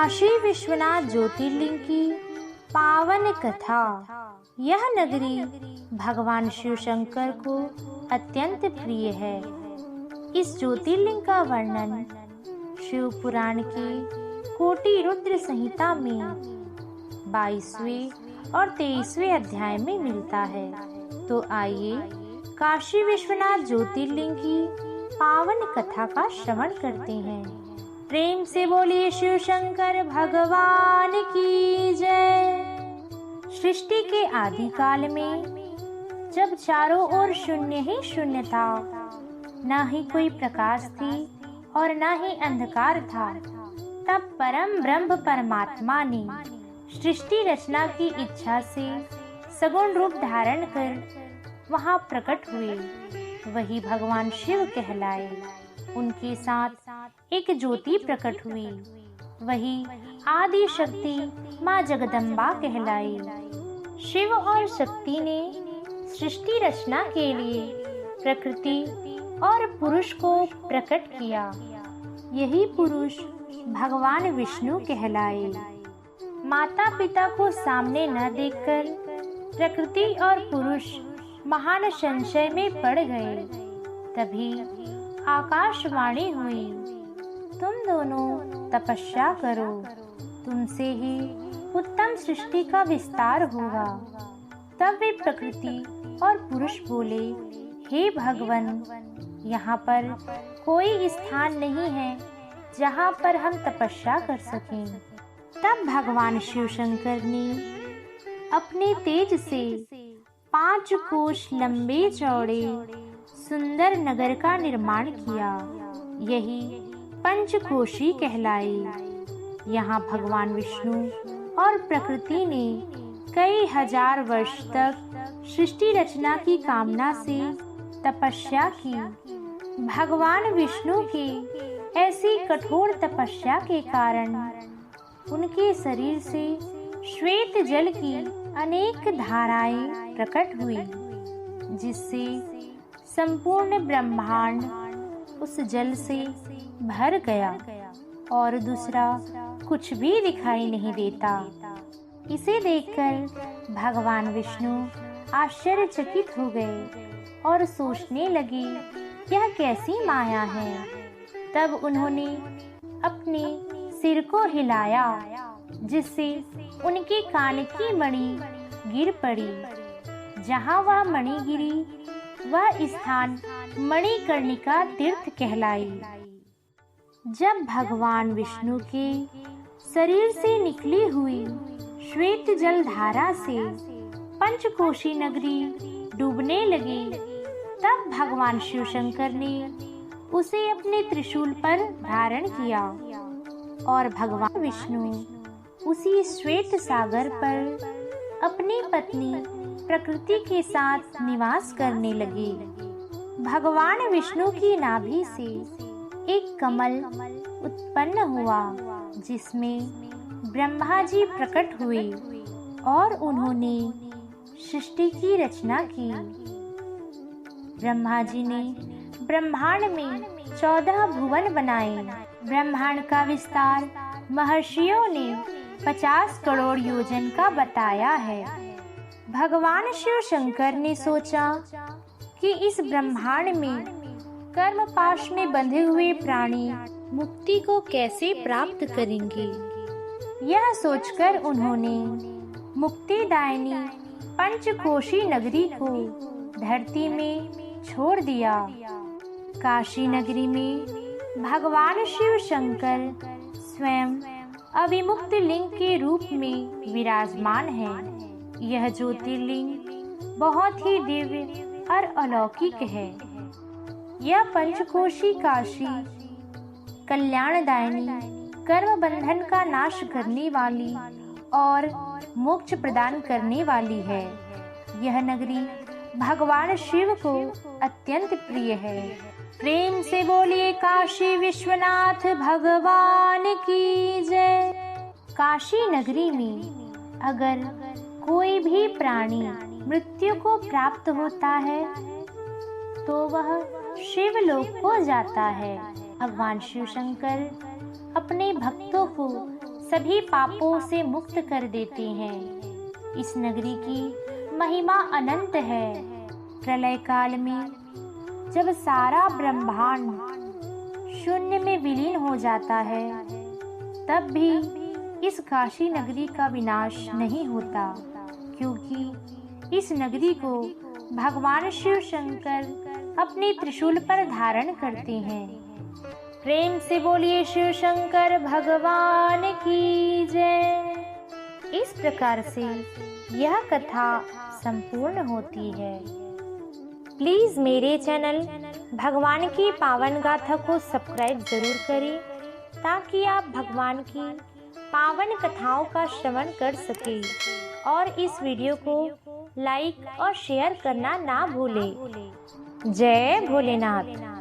काशी विश्वनाथ ज्योतिर्लिंग की पावन कथा। यह नगरी भगवान शिव शंकर को अत्यंत प्रिय है। इस ज्योतिर्लिंग का वर्णन शिव पुराण के कोटि रुद्र संहिता में 22वें और 23वें अध्याय में मिलता है। तो आइए काशी विश्वनाथ ज्योतिर्लिंग की पावन कथा का श्रवण करते हैं। प्रेम से बोलिए शिव शंकर भगवान की जय। सृष्टि के आदि काल में जब चारों ओर शून्य ही शून्य था, ना ही कोई प्रकाश थी और ना ही अंधकार था, तब परम ब्रह्म परमात्मा ने सृष्टि रचना की इच्छा से सगुण रूप धारण कर वहां प्रकट हुए। वही भगवान शिव कहलाए। उनके साथ एक ज्योति प्रकट हुई, वही आदि शक्ति माँ जगदम्बा कहलाई। शिव और शक्ति ने सृष्टि रचना के लिए प्रकृति और पुरुष को प्रकट किया। यही पुरुष भगवान विष्णु कहलाए। माता पिता को सामने न देखकर प्रकृति और पुरुष महान संशय में पड़ गए। तभी आकाशवाणी हुई, तुम दोनों तपस्या करो, तुमसे ही उत्तम सृष्टि का विस्तार होगा। तब वे प्रकृति और पुरुष बोले, हे भगवान, यहाँ पर कोई स्थान नहीं है जहाँ पर हम तपस्या कर सकें। तब भगवान शिव शंकर ने अपने तेज से 5 कोश लंबे चौड़े सुंदर नगर का निर्माण किया। यही पंचकोशी कहलाई। यहाँ भगवान विष्णु और प्रकृति ने कई हजार वर्ष तक सृष्टि रचना की कामना से तपस्या की। भगवान विष्णु की ऐसी कठोर तपस्या के कारण उनके शरीर से श्वेत जल की अनेक धाराएं प्रकट हुई, जिससे संपूर्ण ब्रह्मांड उस जल से भर गया और दूसरा कुछ भी दिखाई नहीं देता। इसे देखकर भगवान विष्णु आश्चर्यचकित हो गए और सोचने लगे, यह कैसी माया है। तब उन्होंने अपने सिर को हिलाया, जिससे उनके कान की मणि गिर पड़ी। जहाँ वह मणि गिरी, वह स्थान मणिकर्णिका तीर्थ कहलाई। जब भगवान विष्णु के शरीर से निकली हुई श्वेत जल धारा से पंचकोशी नगरी डूबने लगी, तब भगवान शिव शंकर ने उसे अपने त्रिशूल पर धारण किया और भगवान विष्णु उसी श्वेत सागर पर अपनी पत्नी प्रकृति के साथ निवास करने लगे। भगवान विष्णु की नाभि से एक कमल उत्पन्न हुआ, जिसमें ब्रह्मा जी प्रकट हुए और उन्होंने सृष्टि की रचना की। ब्रह्मा जी ने ब्रह्मांड में 14 भुवन बनाए। ब्रह्मांड का विस्तार महर्षियों ने 50 करोड़ योजन का बताया है। भगवान शिव शंकर ने सोचा कि इस ब्रह्मांड में कर्म पाश में बंधे हुए प्राणी मुक्ति को कैसे प्राप्त करेंगे। यह सोचकर उन्होंने मुक्तिदायिनी पंचकोशी नगरी को धरती में छोड़ दिया। काशी नगरी में भगवान शिव शंकर स्वयं अविमुक्त लिंग के रूप में विराजमान है। यह ज्योतिर्लिंग बहुत ही दिव्य और अलौकिक है। यह पंचकोशी काशी कल्याणदायिनी, कर्म बंधन का नाश करने वाली और मोक्ष प्रदान करने वाली है। यह नगरी भगवान शिव को अत्यंत प्रिय है। प्रेम से बोलिए काशी विश्वनाथ भगवान की जय। काशी नगरी में अगर कोई भी प्राणी मृत्यु को प्राप्त होता है तो वह शिवलोक को जाता है। भगवान शिव शंकर अपने भक्तों को सभी पापों से मुक्त कर देते हैं। इस नगरी की महिमा अनंत है। प्रलय काल में जब सारा ब्रह्मांड शून्य में विलीन हो जाता है, तब भी इस काशी नगरी का विनाश नहीं होता, क्योंकि इस नगरी को भगवान शिव शंकर अपने त्रिशूल पर धारण करते हैं। प्रेम से बोलिए शिव शंकर भगवान की जय। इस प्रकार से यह कथा संपूर्ण होती है। प्लीज मेरे चैनल भगवान की पावन गाथा को सब्सक्राइब जरूर करें, ताकि आप भगवान की पावन कथाओं का श्रवण कर सकें और इस वीडियो को लाइक और शेयर करना ना भूलें। जय भोलेनाथ।